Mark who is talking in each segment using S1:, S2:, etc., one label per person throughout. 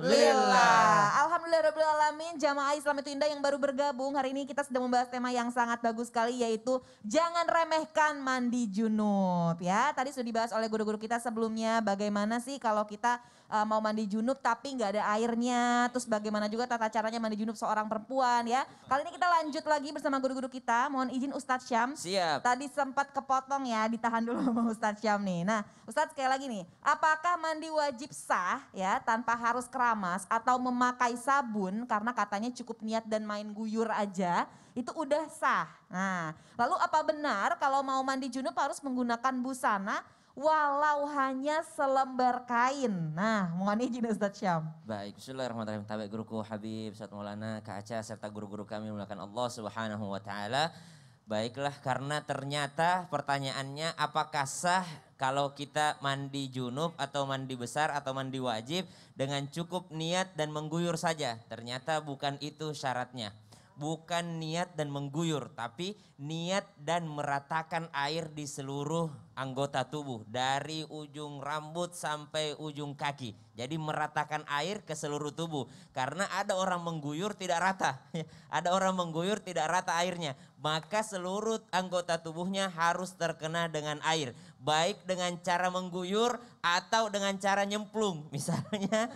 S1: Lillah.
S2: Alhamdulillahirrahmanirrahim. Jamaah Islam itu indah yang baru bergabung. Hari ini kita sedang membahas tema yang sangat bagus sekali, yaitu jangan remehkan mandi junub. Ya, tadi sudah dibahas oleh guru-guru kita sebelumnya. Bagaimana sih kalau kita mau mandi junub tapi nggak ada airnya. Terus bagaimana juga tata caranya mandi junub seorang perempuan ya. Kali ini kita lanjut lagi bersama guru-guru kita. Mohon izin Ustadz Syam.
S1: Siap.
S2: Tadi sempat kepotong ya, ditahan dulu sama Ustadz Syam nih. Nah Ustadz sekali lagi nih, apakah mandi wajib sah ya tanpa harus keramas atau memakai sabun karena katanya cukup niat dan main guyur aja itu udah sah. Nah lalu apa benar kalau mau mandi junub harus menggunakan busana walau hanya selembar kain? Nah mohon izin Ustadz Syam.
S1: Baik, bismillahirrahmanirrahim. Tabe guruku Habib, Ustadz Maulana, Kak Aca, serta guru-guru kami mulakan Allah Subhanahu wa Ta'ala. Baiklah, karena ternyata pertanyaannya apakah sah kalau kita mandi junub atau mandi besar atau mandi wajib dengan cukup niat dan mengguyur saja. Ternyata bukan itu syaratnya. Bukan niat dan mengguyur, tapi niat dan meratakan air di seluruh anggota tubuh. Dari ujung rambut sampai ujung kaki. Jadi meratakan air ke seluruh tubuh. Karena ada orang mengguyur tidak rata. Ada orang mengguyur tidak rata airnya. Maka seluruh anggota tubuhnya harus terkena dengan air. Baik dengan cara mengguyur atau dengan cara nyemplung. Misalnya,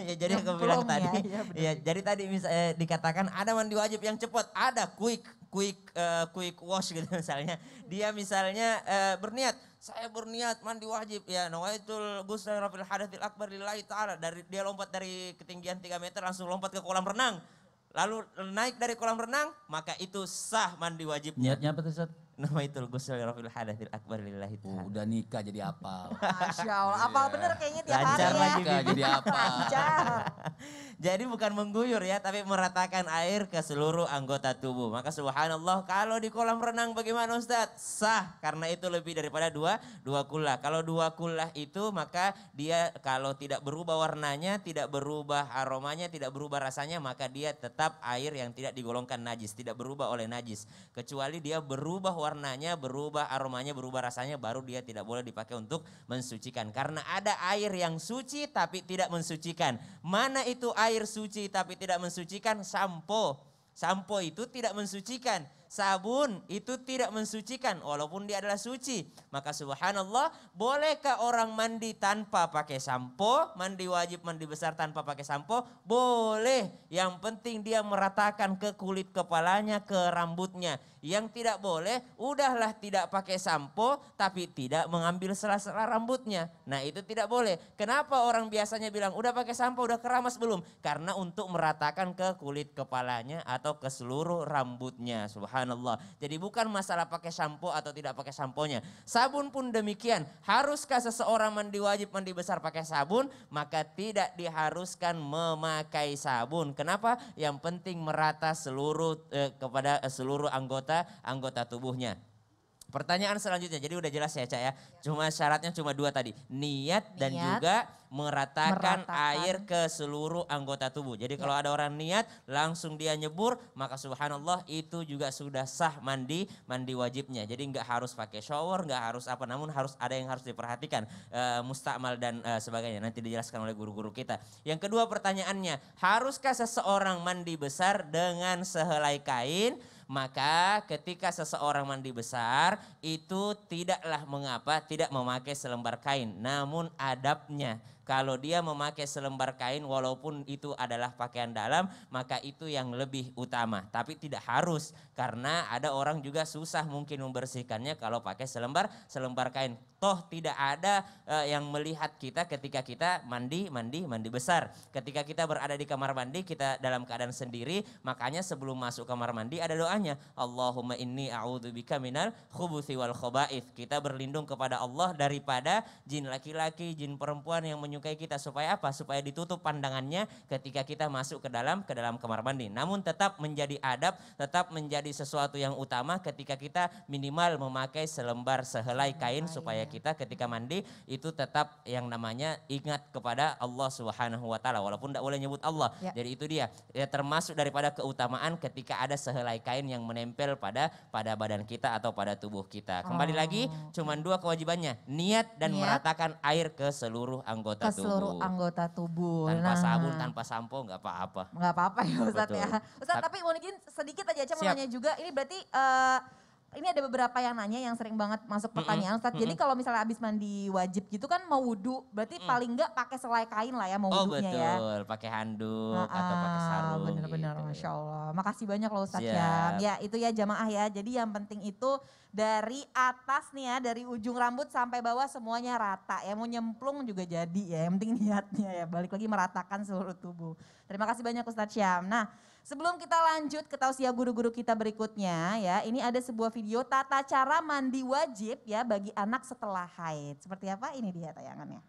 S1: ya jadi aku bilang tadi. Ya, jadi tadi dikatakan ada mandi wajib yang cepat. Ada quick wash gitu misalnya. Dia misalnya berniat. Saya berniat mandi wajib ya, nawaitul ghusla rafil hadathil akbar lillahi ta'ala. Dia lompat dari ketinggian 3 meter langsung lompat ke kolam renang. Lalu naik dari kolam renang, maka itu sah mandi wajibnya.
S3: Niatnya apa tuh Ustaz?
S1: Nawaitul ghusla rafil hadathil akbar lillahi ta'ala.
S3: Udah nikah jadi apal.
S2: Masya Allah, apal bener kayaknya tiap hari
S1: Lancar
S2: ya.
S1: lagi,
S3: Nikah jadi apal.
S2: Lancar.
S1: Jadi bukan mengguyur ya, tapi meratakan air ke seluruh anggota tubuh. Maka subhanallah, kalau di kolam renang bagaimana Ustadz? Sah, karena itu lebih daripada dua kullah. Kalau 2 kullah itu maka dia kalau tidak berubah warnanya, tidak berubah aromanya, tidak berubah rasanya, maka dia tetap air yang tidak digolongkan najis, tidak berubah oleh najis. Kecuali dia berubah warnanya, berubah aromanya, berubah rasanya, baru dia tidak boleh dipakai untuk mensucikan. Karena ada air yang suci tapi tidak mensucikan. Mana itu air suci tapi tidak mensucikan? Sampo. Sampo itu tidak mensucikan. Sabun itu tidak mensucikan walaupun dia adalah suci. Maka subhanallah, bolehkah orang mandi tanpa pakai sampo? Mandi wajib, mandi besar tanpa pakai sampo? Boleh. Yang penting dia meratakan ke kulit kepalanya, ke rambutnya. Yang tidak boleh, udahlah tidak pakai sampo tapi tidak mengambil sela-sela rambutnya. Nah itu tidak boleh. Kenapa orang biasanya bilang udah pakai sampo, udah keramas belum? Karena untuk meratakan ke kulit kepalanya atau ke seluruh rambutnya. Subhanallah. Jadi bukan masalah pakai sampo atau tidak pakai samponya. Sabun pun demikian. Haruskah seseorang mandi wajib, mandi besar pakai sabun? Maka tidak diharuskan memakai sabun. Kenapa? Yang penting merata seluruh kepada seluruh anggota tubuhnya. Pertanyaan selanjutnya, jadi udah jelas ya Cak ya. Cuma syaratnya cuma 2 tadi. Niat dan juga meratakan air ke seluruh anggota tubuh. Jadi kalau ada orang niat langsung dia nyebur, maka subhanallah itu juga sudah sah mandi wajibnya. Jadi nggak harus pakai shower, nggak harus apa, namun harus ada yang harus diperhatikan. Mustakmal dan sebagainya. Nanti dijelaskan oleh guru-guru kita. Yang kedua pertanyaannya, haruskah seseorang mandi besar dengan sehelai kain? Maka ketika seseorang mandi besar itu tidaklah mengapa tidak memakai selembar kain. Namun adabnya kalau dia memakai selembar kain walaupun itu adalah pakaian dalam, maka itu yang lebih utama. Tapi tidak harus karena ada orang juga susah mungkin membersihkannya kalau pakai selembar kain. Toh tidak ada yang melihat kita ketika kita mandi besar. Ketika kita berada di kamar mandi kita dalam keadaan sendiri, makanya sebelum masuk kamar mandi ada doanya. Allahumma inni a'udzubika minal khubuthi wal khaba'ith. Kita berlindung kepada Allah daripada jin laki-laki, jin perempuan yang menyukai kita. Supaya apa? Supaya ditutup pandangannya ketika kita masuk ke dalam kamar mandi. Namun tetap menjadi adab, tetap menjadi sesuatu yang utama ketika kita minimal memakai sehelai kain supaya kita ketika mandi itu tetap yang namanya ingat kepada Allah Subhanahu wa Ta'ala walaupun tidak boleh nyebut Allah. Jadi itu dia termasuk daripada keutamaan ketika ada sehelai kain yang menempel pada badan kita atau pada tubuh kita. Kembali lagi cuman 2 kewajibannya, niat dan meratakan air ke seluruh anggota anggota
S2: ke seluruh
S1: tubuh.
S2: anggota tubuh.
S1: Tanpa sabun, tanpa sampo nggak apa-apa.
S2: Nggak apa-apa ya Ustadz
S1: Betul.
S2: ya. Ustadz tapi mungkin sedikit aja mau
S1: Siap.
S2: nanya juga, ini berarti ini ada beberapa yang nanya yang sering banget masuk pertanyaan Ustadz. Jadi kalau misalnya abis mandi wajib gitu kan mau wudhu, berarti paling nggak pakai selai kain lah ya mau
S1: Oh
S2: wudhunya ya.
S1: betul, pakai handuk atau pakai sarung.
S2: Bener-bener,
S1: gitu.
S2: Masya Allah. Makasih banyak loh Ustadz
S1: Siap.
S2: Syam. Ya itu ya jamaah ya, jadi yang penting itu dari atas nih ya, dari ujung rambut sampai bawah semuanya rata ya. Mau nyemplung juga jadi ya, yang penting niatnya ya. Balik lagi meratakan seluruh tubuh. Terima kasih banyak Ustadz Syam. Nah sebelum kita lanjut ke tausiah guru-guru kita berikutnya ya. Ini ada sebuah video tata cara mandi wajib ya bagi anak setelah haid. Seperti apa? Ini dia tayangannya.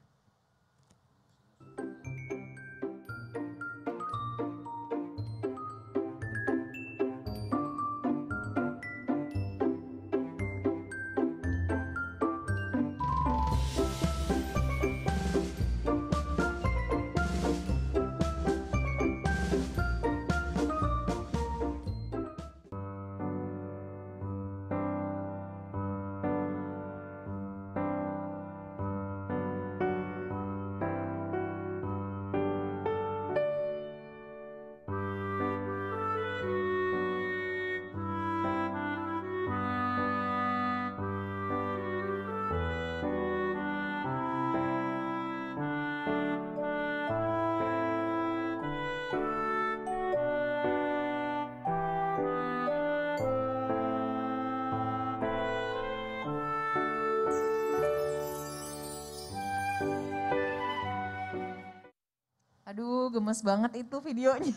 S2: Aduh gemes banget itu videonya.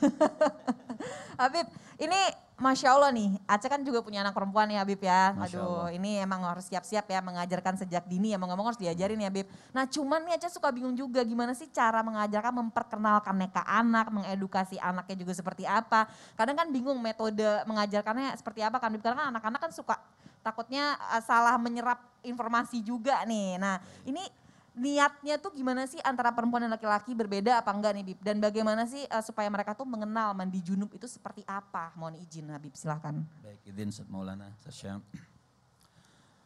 S2: Habib, ini Masya Allah nih, Aca kan juga punya anak perempuan ya Habib ya.
S3: Masya
S2: Aduh
S3: Allah.
S2: ini emang harus siap-siap ya mengajarkan sejak dini ya, mau ngomong harus diajarin ya Habib. Nah cuman nih Aca suka bingung juga gimana sih cara mengajarkan, memperkenalkannya ke anak, mengedukasi anaknya juga seperti apa. Kadang kan bingung metode mengajarkannya seperti apa kan Habib, karena kan anak-anak kan suka takutnya salah menyerap informasi juga nih. Nah ini niatnya tuh gimana sih antara perempuan dan laki-laki, berbeda apa enggak nih Bib? Dan bagaimana sih supaya mereka tuh mengenal mandi junub itu seperti apa? Mohon izin Habib, silahkan.
S3: Baik, izin Ustaz Maulana, Ustaz Syam.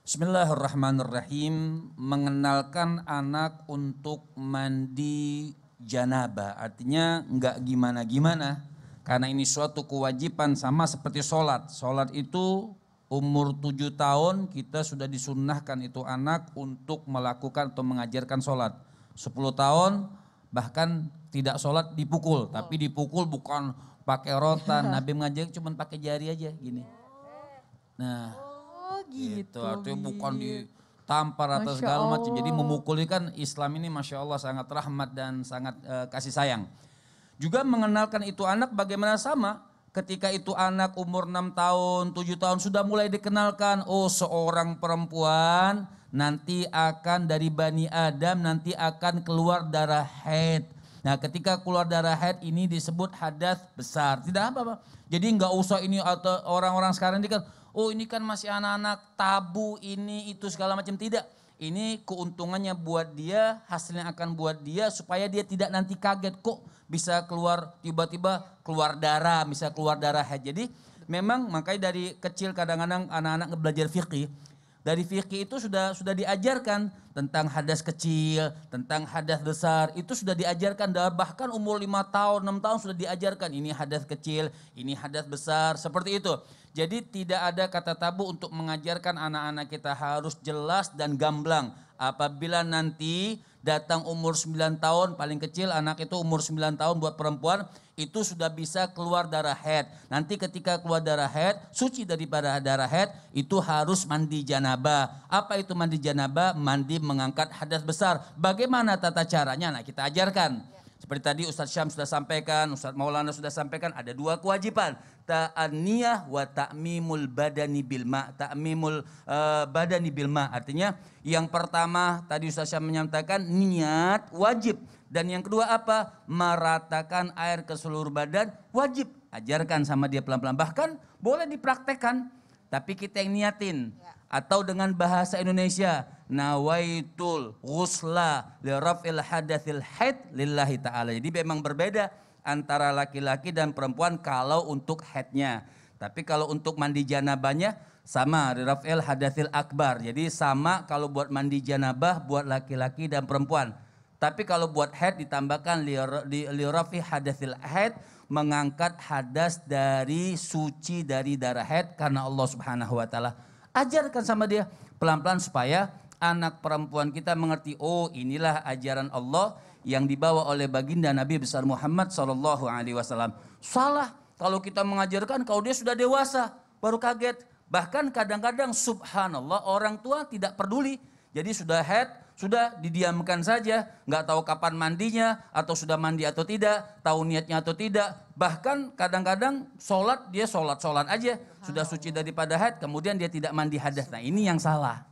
S3: Bismillahirrahmanirrahim. Mengenalkan anak untuk mandi janabah. Artinya enggak gimana-gimana. Karena ini suatu kewajiban sama seperti sholat. Sholat itu umur 7 tahun kita sudah disunnahkan itu anak untuk melakukan atau mengajarkan sholat. 10 tahun bahkan tidak sholat dipukul. Tapi dipukul bukan pakai rotan. Nabi mengajar cuma pakai jari aja gini. Nah
S2: Oh gitu.
S3: artinya
S2: Bib.
S3: bukan ditampar atau
S2: Masya
S3: segala macam. Jadi
S2: Allah.
S3: memukul ini kan Islam ini Masya Allah sangat rahmat dan sangat kasih sayang. Juga mengenalkan itu anak bagaimana sama. Ketika itu anak umur 6 tahun, 7 tahun sudah mulai dikenalkan. Oh seorang perempuan nanti akan dari Bani Adam nanti akan keluar darah haid. Nah ketika keluar darah haid ini disebut hadas besar. Tidak apa-apa. Jadi nggak usah ini atau orang-orang sekarang ini kan, oh ini kan masih anak-anak tabu ini itu segala macam. Tidak. Ini keuntungannya buat dia, hasilnya akan buat dia supaya dia tidak nanti kaget kok bisa keluar tiba-tiba keluar darah, bisa keluar darah haid. Jadi memang makanya dari kecil kadang-kadang anak-anak belajar fikih. Dari fikih itu sudah diajarkan tentang hadas kecil, tentang hadas besar, itu sudah diajarkan bahkan umur 5 tahun, 6 tahun sudah diajarkan ini hadas kecil, ini hadas besar, seperti itu. Jadi tidak ada kata tabu untuk mengajarkan anak-anak kita harus jelas dan gamblang. Apabila nanti datang umur 9 tahun, paling kecil anak itu umur 9 tahun buat perempuan, itu sudah bisa keluar darah haid. Nanti ketika keluar darah haid, suci daripada darah haid, itu harus mandi janabah. Apa itu mandi janabah? Mandi mengangkat hadas besar. Bagaimana tata caranya? Nah kita ajarkan. Seperti tadi Ustaz Syam sudah sampaikan, Ustaz Maulana sudah sampaikan, ada 2 kewajiban. Ta'aniyah wa ta'mimul badani bilma. Ta'mimul badani bilma. Artinya yang pertama tadi Ustaz Syam menyampaikan niat wajib. Dan yang kedua apa? Meratakan air ke seluruh badan wajib. Ajarkan sama dia pelan-pelan. Bahkan boleh dipraktekkan. Tapi kita yang niatin. Atau dengan bahasa Indonesia. Nawaitul ghusla li raf'il hadathil haid lillahi ta'ala. Jadi memang berbeda antara laki-laki dan perempuan kalau untuk haidnya. Tapi kalau untuk mandi janabahnya sama. Li raf'il hadathil akbar. Jadi sama kalau buat mandi janabah buat laki-laki dan perempuan. Tapi kalau buat haid ditambahkan lirafi hadatsil haid, mengangkat hadas dari suci dari darah haid karena Allah Subhanahu wa taala ajarkan sama dia pelan-pelan supaya anak perempuan kita mengerti, oh inilah ajaran Allah yang dibawa oleh baginda Nabi besar Muhammad sallallahu alaihi wasallam. Salah kalau kita mengajarkan kalau dia sudah dewasa baru kaget. Bahkan kadang-kadang subhanallah orang tua tidak peduli. Jadi sudah haid, sudah didiamkan saja, nggak tahu kapan mandinya, atau sudah mandi atau tidak, tahu niatnya atau tidak. Bahkan kadang-kadang sholat, dia sholat aja, sudah suci daripada haid, kemudian dia tidak mandi hadas. Nah ini yang salah.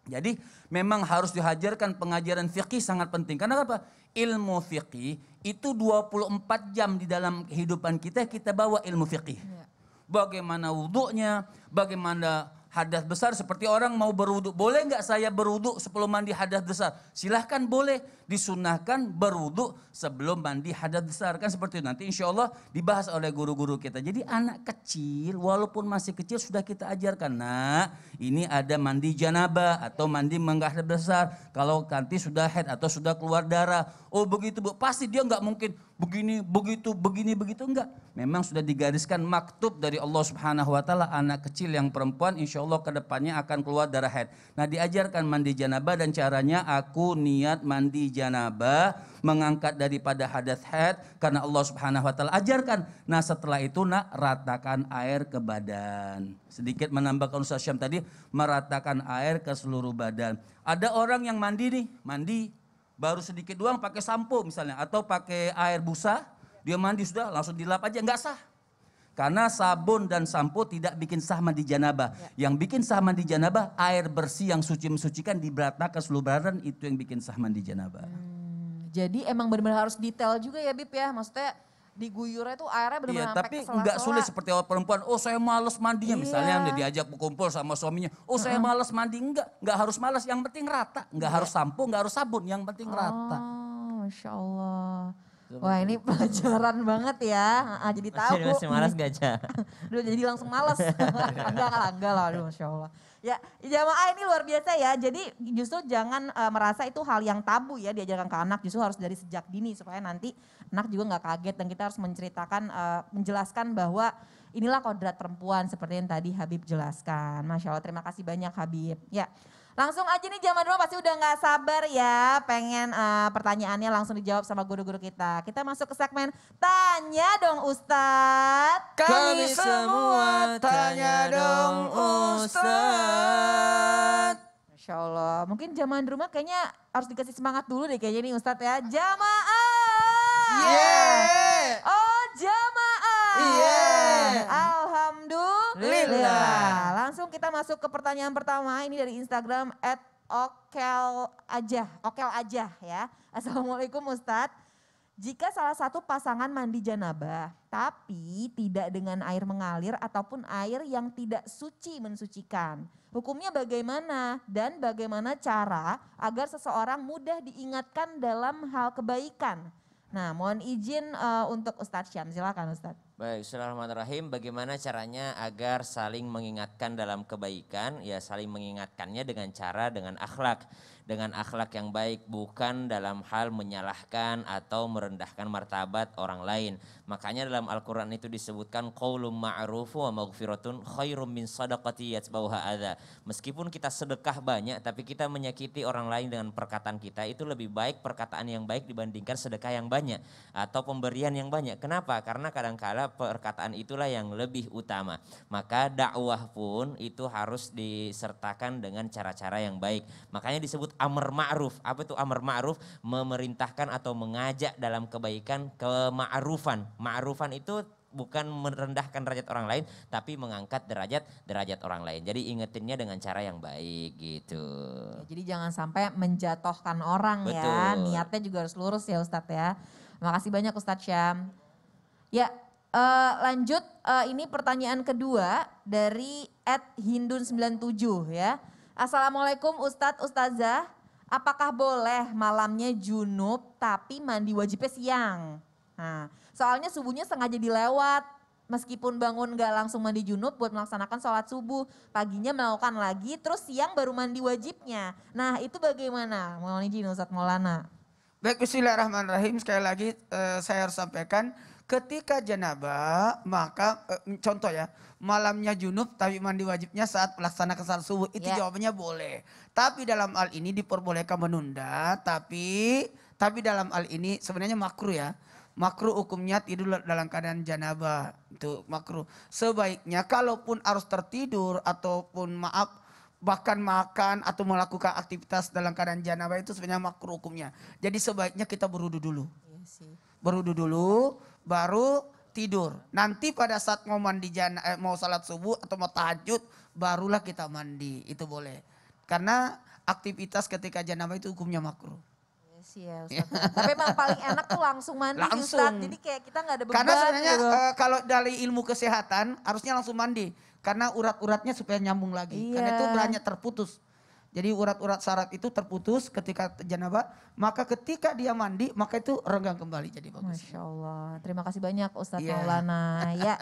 S3: Jadi memang harus dihajarkan pengajaran fikih sangat penting. Karena apa? Ilmu fikih itu 24 jam di dalam kehidupan kita bawa ilmu fikih. Bagaimana wudhunya, bagaimana hadas besar, seperti orang mau berwudhu. Boleh nggak saya berwudhu sebelum mandi hadas besar? Silahkan boleh, disunahkan berwudhu sebelum mandi hadas besar. Kan seperti itu, nanti insya Allah dibahas oleh guru-guru kita. Jadi anak kecil walaupun masih kecil sudah kita ajarkan. Nah ini ada mandi janabah atau mandi hadas besar. Kalau nanti sudah haid atau sudah keluar darah. Oh begitu Bu, pasti dia nggak mungkin begini, begitu, begini, begitu, enggak. Memang sudah digariskan maktub dari Allah Subhanahu wa taala, anak kecil yang perempuan insya Allah kedepannya akan keluar darah haid. Nah diajarkan mandi janabah dan caranya aku niat mandi janabah, mengangkat daripada hadas haid karena Allah Subhanahu wa taala ajarkan. Nah setelah itu nak ratakan air ke badan. Sedikit menambahkan Ustaz Syam tadi, meratakan air ke seluruh badan. Ada orang yang mandi nih, mandi baru sedikit doang pakai sampo misalnya atau pakai air busa, dia mandi sudah langsung dilap aja, nggak sah. Karena sabun dan sampo tidak bikin sah mandi janabah. Yang bikin sah mandi janabah air bersih yang suci mensucikan diberatakan seluruh badan, itu yang bikin sah mandi janabah.
S2: Jadi emang benar-benar harus detail juga ya Bib ya, maksudnya diguyurnya tuh airnya benar-benar sampai
S3: tapi
S2: ke sela-sela.
S3: nggak sulit seperti orang perempuan, oh saya malas mandinya misalnya, dia diajak berkumpul sama suaminya, oh saya malas mandi, nggak harus malas, yang penting rata, nggak harus sampo, nggak harus sabun, yang penting rata.
S2: Masya Allah. Wah ini pelajaran banget ya, jadi tahu.
S1: Masih malas gajah.
S2: Duh jadi langsung malas. enggak lah, aduh Masya Allah. Ya jamaah ini luar biasa ya, jadi justru jangan merasa itu hal yang tabu ya diajarkan ke anak, justru harus dari sejak dini supaya nanti anak juga nggak kaget, dan kita harus menceritakan, menjelaskan bahwa inilah kodrat perempuan seperti yang tadi Habib jelaskan. Masya Allah, terima kasih banyak Habib. Ya. Langsung aja nih jamaah dulu pasti udah gak sabar ya pengen pertanyaannya langsung dijawab sama guru-guru kita. Kita masuk ke segmen Tanya Dong Ustadz.
S1: Kami semua tanya dong Ustadz.
S2: Masya Allah, mungkin jamaah di rumah kayaknya harus dikasih semangat dulu deh kayaknya nih Ustadz ya. Jamaah.
S1: Yeah.
S2: Oh jamaah.
S1: Yeah.
S2: Alhamdulillah. Langsung kita masuk ke pertanyaan pertama, ini dari Instagram @okel aja ya. Assalamualaikum Ustadz. Jika salah satu pasangan mandi janabah, tapi tidak dengan air mengalir ataupun air yang tidak suci mensucikan, hukumnya bagaimana dan bagaimana cara agar seseorang mudah diingatkan dalam hal kebaikan? Nah mohon izin untuk Ustadz Syam, silakan Ustadz.
S1: Baik, bismillahirrahmanirrahim. Bagaimana caranya agar saling mengingatkan dalam kebaikan? Ya saling mengingatkannya dengan cara, dengan akhlak. Dengan akhlak yang baik, bukan dalam hal menyalahkan atau merendahkan martabat orang lain. Makanya dalam Al-Quran itu disebutkan qaulun ma'rufu wa maghfiratun khairum min sadaqati yatba'uha adza. Meskipun kita sedekah banyak tapi kita menyakiti orang lain dengan perkataan kita, itu lebih baik perkataan yang baik dibandingkan sedekah yang banyak atau pemberian yang banyak. Kenapa? Karena kadangkala perkataan itulah yang lebih utama. Maka dakwah pun itu harus disertakan dengan cara-cara yang baik. Makanya disebut amar ma'ruf. Apa itu amar ma'ruf? Memerintahkan atau mengajak dalam kebaikan, kema'rufan. Ma'rufan itu bukan merendahkan derajat orang lain, tapi mengangkat derajat orang lain. Jadi ingetinnya dengan cara yang baik gitu.
S2: Jadi jangan sampai menjatuhkan orang.
S1: Betul.
S2: Ya, niatnya juga harus lurus ya Ustadz ya. Makasih banyak Ustadz Syam. Ya lanjut, ini pertanyaan kedua dari @hindun97 ya. Assalamualaikum Ustadz, Ustazah, apakah boleh malamnya junub tapi mandi wajibnya siang? Nah, soalnya subuhnya sengaja dilewat, meskipun bangun gak langsung mandi junub buat melaksanakan sholat subuh, paginya melakukan lagi, terus siang baru mandi wajibnya. Nah itu bagaimana? Mohon izin Ustadz Maulana.
S4: Baik, bismillahirrahmanirrahim. Sekali lagi saya harus sampaikan, ketika janabah maka contoh ya, malamnya junub tapi mandi wajibnya saat melaksanakan salat subuh, itu jawabannya boleh. Tapi dalam hal ini diperbolehkan menunda, tapi dalam hal ini sebenarnya makruh ya. Makruh hukumnya tidur dalam keadaan janabah, itu makruh. Sebaiknya kalaupun harus tertidur ataupun bahkan makan atau melakukan aktivitas dalam keadaan janabah itu sebenarnya makruh hukumnya. Jadi sebaiknya kita berwudu dulu.
S2: Iya sih.
S4: Berwudu dulu baru tidur. Nanti pada saat mau mandi mau salat subuh atau mau tahajud barulah kita mandi. Itu boleh. Karena aktivitas ketika janabah itu hukumnya makruh.
S2: Iya sih ya Ustaz. Tapi emang paling enak tuh langsung mandi sih, Ustaz.
S4: Langsung.
S2: Jadi kayak kita gak ada beban
S4: Karena sebenarnya
S2: gitu.
S4: kalau dari ilmu kesehatan harusnya langsung mandi. Karena urat-uratnya supaya nyambung lagi.
S2: Iya.
S4: Karena itu banyak terputus. Jadi urat-urat saraf itu terputus ketika janabah. Maka ketika dia mandi maka itu renggang kembali jadi bagus.
S2: Masya Allah. Terima kasih banyak Ustadz
S4: Iya.
S2: Maulana. Ya.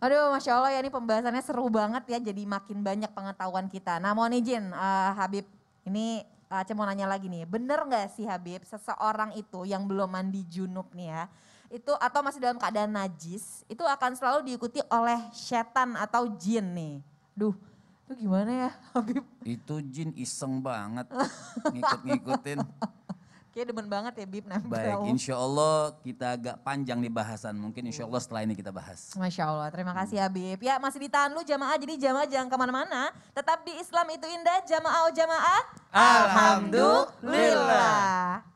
S2: Aduh Masya Allah ya, ini pembahasannya seru banget ya. Jadi makin banyak pengetahuan kita. Nah mohon izin Habib, ini Aceh mau nanya lagi nih. Bener gak sih Habib, seseorang itu yang belum mandi junub nih ya, itu atau masih dalam keadaan najis, itu akan selalu diikuti oleh setan atau jin nih. Duh, itu gimana ya Habib?
S3: Itu jin iseng banget ngikut-ngikutin.
S2: Kayaknya demen banget ya Bib nempel.
S3: Baik, insya Allah kita agak panjang nih bahasan. Mungkin insya Allah setelah ini kita bahas.
S2: Masya Allah, terima kasih Habib. Ya masih ditahan lu jamaah, jadi jamaah jangan kemana-mana. Tetap di Islam itu indah, jamaah.
S1: Alhamdulillah.
S2: Alhamdulillah.